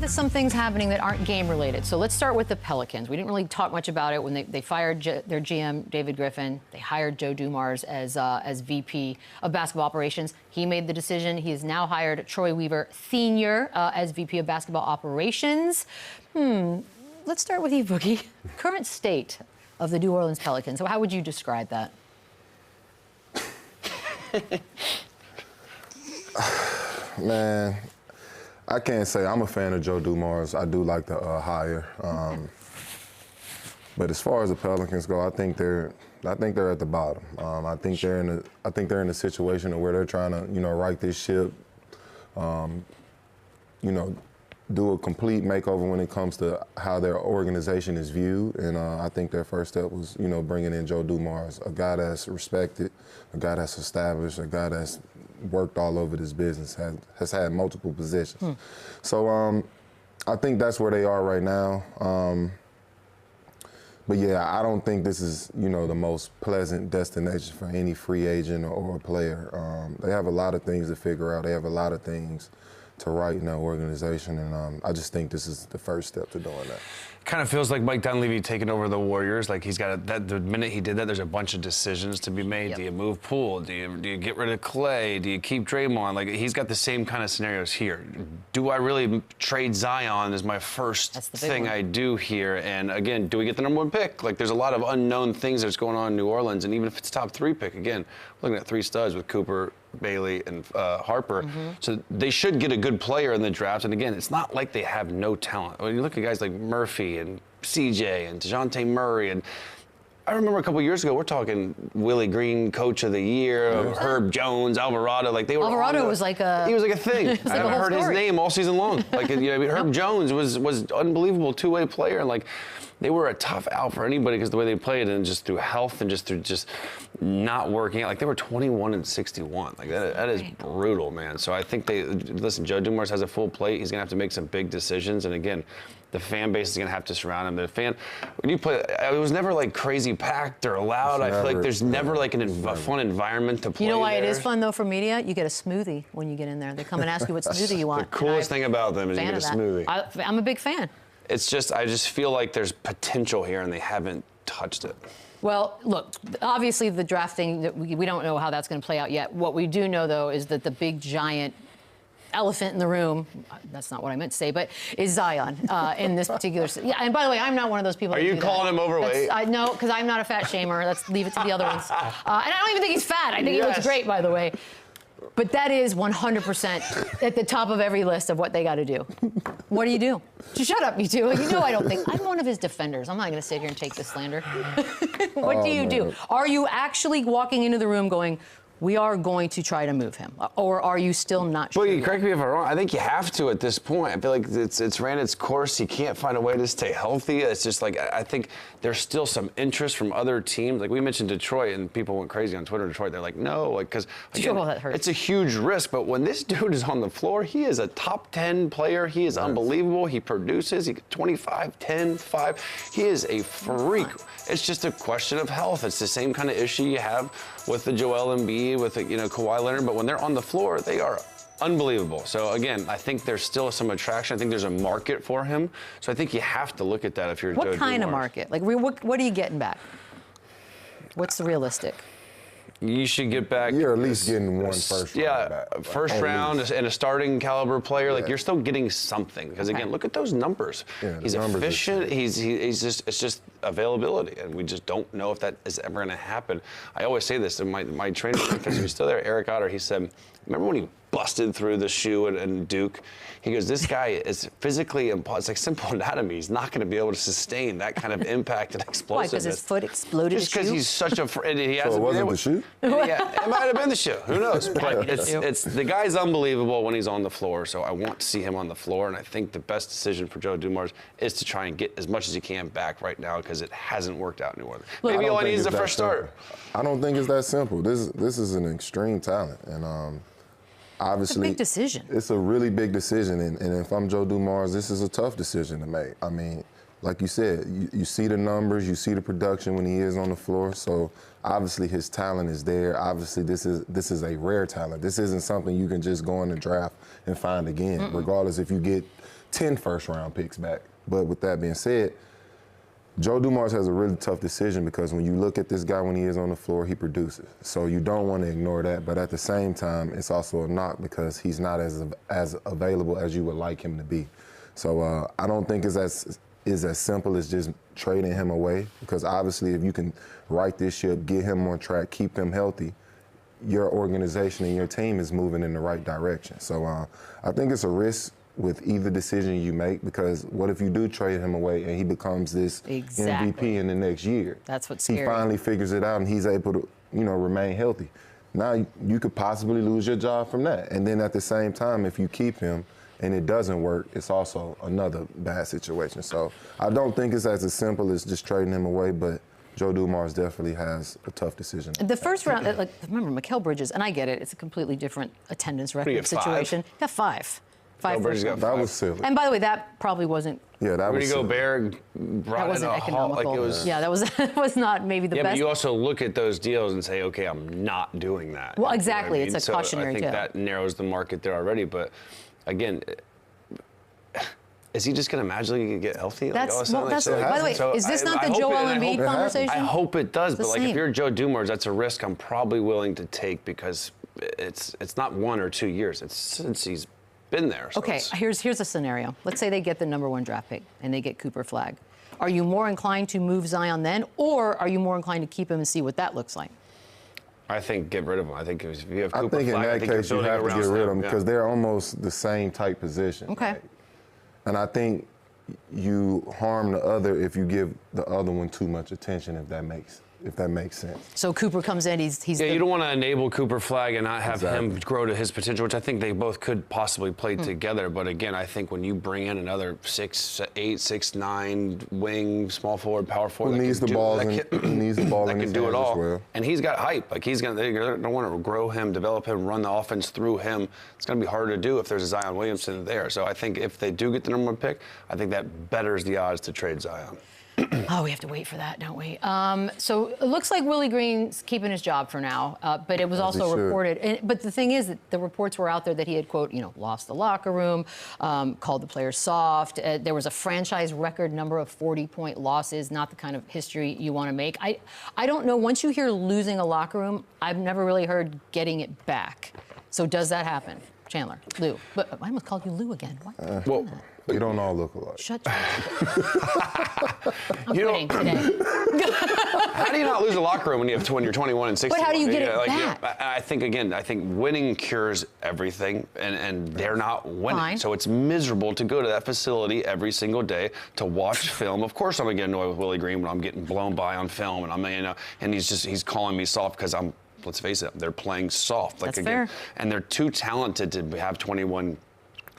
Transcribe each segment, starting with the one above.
some things happening that aren't game-related. So let's start with the Pelicans. We didn't really talk much about it when they fired their GM, David Griffin. They hired Joe Dumars as VP of basketball operations. He made the decision. He has now hired Troy Weaver Sr. As VP of basketball operations. Let's start with you, Boogie. Current state of the New Orleans Pelicans. So how would you describe that? Man, I can't say I'm a fan of Joe Dumars. I do like the hire, but as far as the Pelicans go, I think they're at the bottom. I think they're in a situation where they're trying to right this ship. Do a complete makeover when it comes to how their organization is viewed, and I think their first step was bringing in Joe Dumars, a guy that's respected, a guy that's established, a guy that's worked all over this business, has had multiple positions. So I think that's where they are right now. But yeah, I don't think this is the most pleasant destination for any free agent or player. They have a lot of things to figure out. They have a lot of things to right in that organization, and I just think this is the first step to doing that. Kind of feels like Mike Dunleavy taking over the Warriors. Like he's got the minute he did that, there's a bunch of decisions to be made. Yep. Do you move Poole? Do you get rid of Clay? Do you keep Draymond? Like he's got the same kind of scenarios here. Do I really trade Zion? Is my first thing I do here. And again, do we get the #1 pick? Like there's a lot of unknown things that's going on in New Orleans. And even if it's top 3 pick, again, we're looking at 3 studs with Cooper, Bailey, and Harper. So they should get a good player in the draft. And again, it's not like they have no talent. When you look at guys like Murphy and CJ and DeJounte Murray, and I remember a couple years ago, we're talking Willie Green, Coach of the Year, Herb Jones, Alvarado. Like they were. Alvarado was like a. He was like a thing. I haven't heard his name all season long. Like Herb Jones was unbelievable 2-way player, and like they were a tough out for anybody because the way they played, and just through health and just through not working out. Like they were 21-61. Like that is brutal, man. So I think listen. Joe Dumars has a full plate. He's gonna have to make some big decisions, and again, the fan base is going to have to surround him. When you play, it was never like crazy packed or loud. I feel like there's never like a fun environment to play. You know why it is fun though for media? You get a smoothie when you get in there. They come and ask you what smoothie you want. The coolest thing about them is you get a smoothie. I'm a big fan. I just feel like there's potential here and they haven't touched it. Well, look, obviously the drafting, we don't know how that's going to play out yet. What we do know though is that the big giant elephant in the room, that's not what I meant to say, but is Zion in this particular. Yeah, and by the way, I'm not one of those people. Are you calling him overweight? No, because I'm not a fat shamer. Let's leave it to the other ones. And I don't even think he's fat. I think he looks great, by the way. But that is 100% at the top of every list of what they got to do. What do you do? Just shut up, you two. I don't think. I'm one of his defenders. I'm not going to sit here and take this slander. What do you do? Are you actually walking into the room going, we are going to try to move him? Or are you still not sure? Boogie, correct me if I'm wrong. I think you have to at this point. I feel like it's ran its course. He can't find a way to stay healthy. It's just like, I think there's still some interest from other teams. Like we mentioned Detroit, and people went crazy on Twitter in Detroit. They're like, no, like, because it's a huge risk. But when this dude is on the floor, he is a top 10 player. He is unbelievable. He produces. He 25, 10, 5. He is a freak. It's just a question of health. It's the same kind of issue you have with the Joel Embiid, with Kawhi Leonard, but when they're on the floor, they are unbelievable. So again, I think there's still some attraction. I think there's a market for him. So I think you have to look at that if you're. What kind of market? Like, what are you getting back? What's the realistic? You should get back. You're at least getting one first round back. First round and a starting caliber player. Like you're still getting something because again, look at those numbers. Yeah, he's efficient. He's just it's just availability, and we just don't know if that is ever going to happen. I always say this, and my trainer, because he's still there, Eric Otter. He said, "Remember when he busted through the shoe and Duke?" He goes, "This guy is physically impossible. It's like simple anatomy. He's not going to be able to sustain that kind of impact and explosiveness." Why? Because his foot exploded. Just because he's such a. So it wasn't the shoe? Yeah, it might have been the shoe. Who knows? But it's the guy's unbelievable when he's on the floor. So I want to see him on the floor, and I think the best decision for Joe Dumars is to try and get as much as he can back right now because it hasn't worked out in New Orleans. Maybe all he needs is the first start. I don't think it's that simple. This is an extreme talent, and obviously, it's a big decision. It's a really big decision, and if I'm Joe Dumars, this is a tough decision to make. I mean, like you said, you see the numbers, you see the production when he is on the floor. So obviously his talent is there. Obviously this is a rare talent. This isn't something you can just go in the draft and find again, regardless if you get 10 first-round picks back. But with that being said, Joe Dumars has a really tough decision because when you look at this guy when he is on the floor, he produces. So you don't want to ignore that. But at the same time, it's also a knock because he's not as available as you would like him to be. So I don't think it's as simple as just trading him away, because obviously if you can right this ship, get him on track, keep him healthy, your organization and your team is moving in the right direction. So I think it's a risk with either decision you make, because what if you do trade him away and he becomes this MVP in the next year? That's what's scary. He finally figures it out and he's able to, remain healthy. Now you could possibly lose your job from that. And then at the same time, if you keep him and it doesn't work, it's also another bad situation. So I don't think it's as simple as just trading him away, but Joe Dumars definitely has a tough decision. The first round, remember, Mikal Bridges, and I get it, it's a completely different attendance record situation. Got five. That was silly. And by the way, that probably wasn't. Yeah, that was Rudy Gobert that wasn't economical. Yeah, that was not maybe the best. Yeah, but you also look at those deals and say, okay, I'm not doing that. Well, exactly. You know it's a cautionary tale. I think that narrows the market there already. But again, is he just going to magically get healthy? By the way, is this not the Joel Embiid conversation? I hope it does. But same. If you're Joe Dumars, that's a risk I'm probably willing to take, because it's not 1 or 2 years. It's since he's been there. So okay, here's a scenario. Let's say they get the #1 draft pick and they get Cooper Flagg. Are you more inclined to move Zion then, or are you more inclined to keep him and see what that looks like? I think get rid of him. I think if you have Cooper Flagg, I in that case you have to get rid of him because they're almost the same type position. Okay. Right? And I think you harm the other if you give the other one too much attention, if that makes sense. So Cooper comes in, he's you don't want to enable Cooper Flagg and not have him grow to his potential, which I think they both could possibly play together. But again, I think when you bring in another 6'8", 6'9" wing, small forward, power forward, who needs the ball in his hands as well. And he's got hype. Like they're going to want to grow him, develop him, run the offense through him. It's going to be harder to do if there's a Zion Williamson there. So I think if they do get the #1 pick, I think that betters the odds to trade Zion. Oh, we have to wait for that, don't we? So it looks like Willie Green's keeping his job for now, but it was also reported. But the thing is that the reports were out there that he had, quote, lost the locker room, called the players soft. There was a franchise record number of 40-point losses, not the kind of history you want to make. I don't know. Once you hear losing a locker room, I've never really heard getting it back. So does that happen? Chandler, Lou. But I almost called you Lou again. What? We don't all look alike. Shut your mouth. I'm quitting today. How do you not lose a locker room when you're 21 and 60? But how do you get it back? I think winning cures everything, and they're not winning. Fine. So it's miserable to go to that facility every single day to watch film. Of course, I'm gonna get annoyed with Willie Green when I'm getting blown by on film, and and he's calling me soft because I'm. Let's face it, they're playing soft. That's fair. And they're too talented to have 21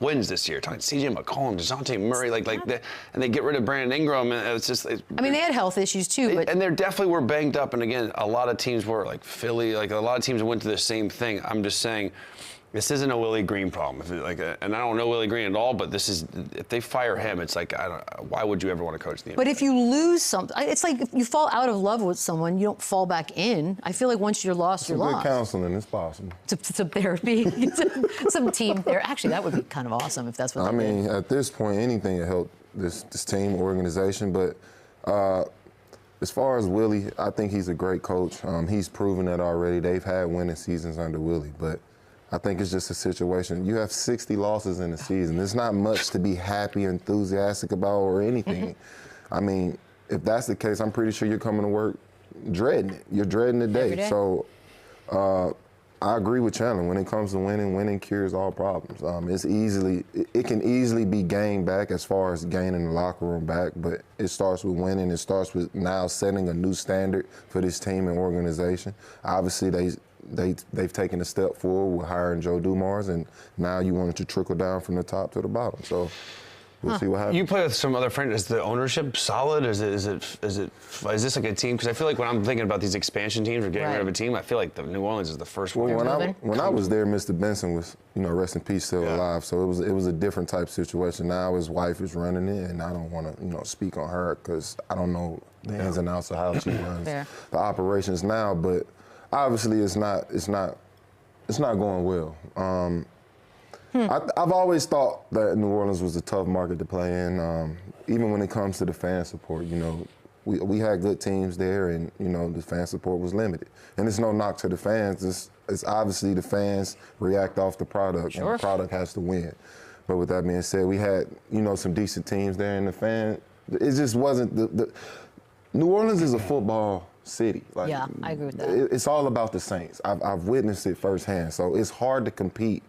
wins this year. CJ McCollum, DeJounte Murray, and they get rid of Brandon Ingram. And it's just. They had health issues too, but and they definitely were banged up. And again, a lot of teams were like Philly, a lot of teams went through the same thing. I'm just saying, this isn't a Willie Green problem. And I don't know Willie Green at all, but if they fire him, it's like, why would you ever want to coach the NBA? But if you lose something, it's like if you fall out of love with someone, you don't fall back in. I feel like once you're lost, you're lost. Good counseling is possible. Some therapy, some team therapy. Actually, that would be kind of awesome if that's what they did. At this point, anything to help this team, organization. But as far as Willie, I think he's a great coach. He's proven that already. They've had winning seasons under Willie, but I think it's just a situation. You have 60 losses in the season. There's not much to be happy or enthusiastic about or anything. If that's the case, I'm pretty sure you're coming to work dreading it. You're dreading the day. So I agree with Chandler. When it comes to winning cures all problems. It can easily be gained back as far as gaining the locker room back, but it starts with winning. It starts with now setting a new standard for this team and organization. Obviously, they've taken a step forward with hiring Joe Dumars, and now you want it to trickle down from the top to the bottom. So we'll see what happens. You play with some other friends. Is the ownership solid? Is this like a team? Because I feel like when I'm thinking about these expansion teams or getting rid of a team, I feel like the New Orleans is the first one. When I was there, Mr. Benson was, rest in peace, still alive. So it was a different type situation. Now his wife is running it, and I don't want to, speak on her because I don't know the ins and outs of how she runs the operations now. But obviously, it's not going well. I've always thought that New Orleans was a tough market to play in, even when it comes to the fan support. We had good teams there, and the fan support was limited. And it's no knock to the fans. It's obviously the fans react off the product, and the product has to win. But with that being said, we had some decent teams there, and the fan. It just wasn't the New Orleans is a football city. Yeah, I agree with that. It's all about the Saints. I've witnessed it firsthand. So it's hard to compete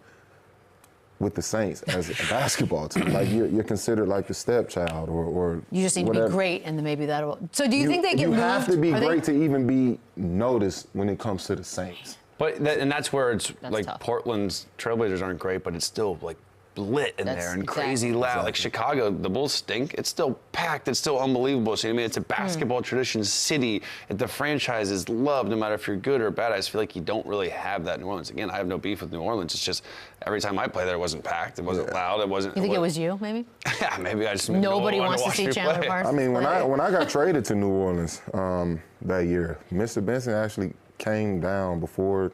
with the Saints as a basketball team. Like you're considered like the stepchild or you just need to be great, and then maybe that'll. So do you think they get moved? You have to be great to even be noticed when it comes to the Saints. But that's where it's like tough. Portland's Trailblazers aren't great, but it's still like lit in there and crazy loud. Like Chicago, the Bulls stink. It's still packed. It's still unbelievable. So it's a basketball tradition city. The franchise is loved no matter if you're good or bad. I just feel like you don't really have that in New Orleans. Again, I have no beef with New Orleans. It's just every time I play there, it wasn't packed. It wasn't loud. It wasn't. You think it was you, maybe? Yeah, maybe I just. Nobody wants to see Chandler Parsons. I mean, when I got traded to New Orleans that year, Mr. Benson actually came down before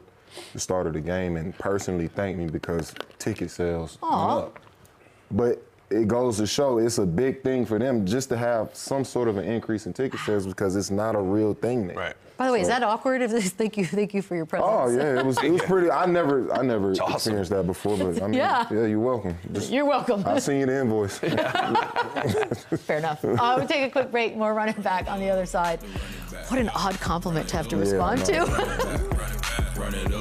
the start of the game and personally thanked me because ticket sales went up. But it goes to show it's a big thing for them just to have some sort of an increase in ticket sales because it's not a real thing there. Right. By the way, is that awkward? If thank you for your presence. Oh yeah, it was pretty. I never experienced that before, but I mean, yeah, you're welcome. You're welcome. I'll send you the invoice. Fair enough. We'll take a quick break. More running back on the other side. What an odd compliment to have to respond to. Run it up.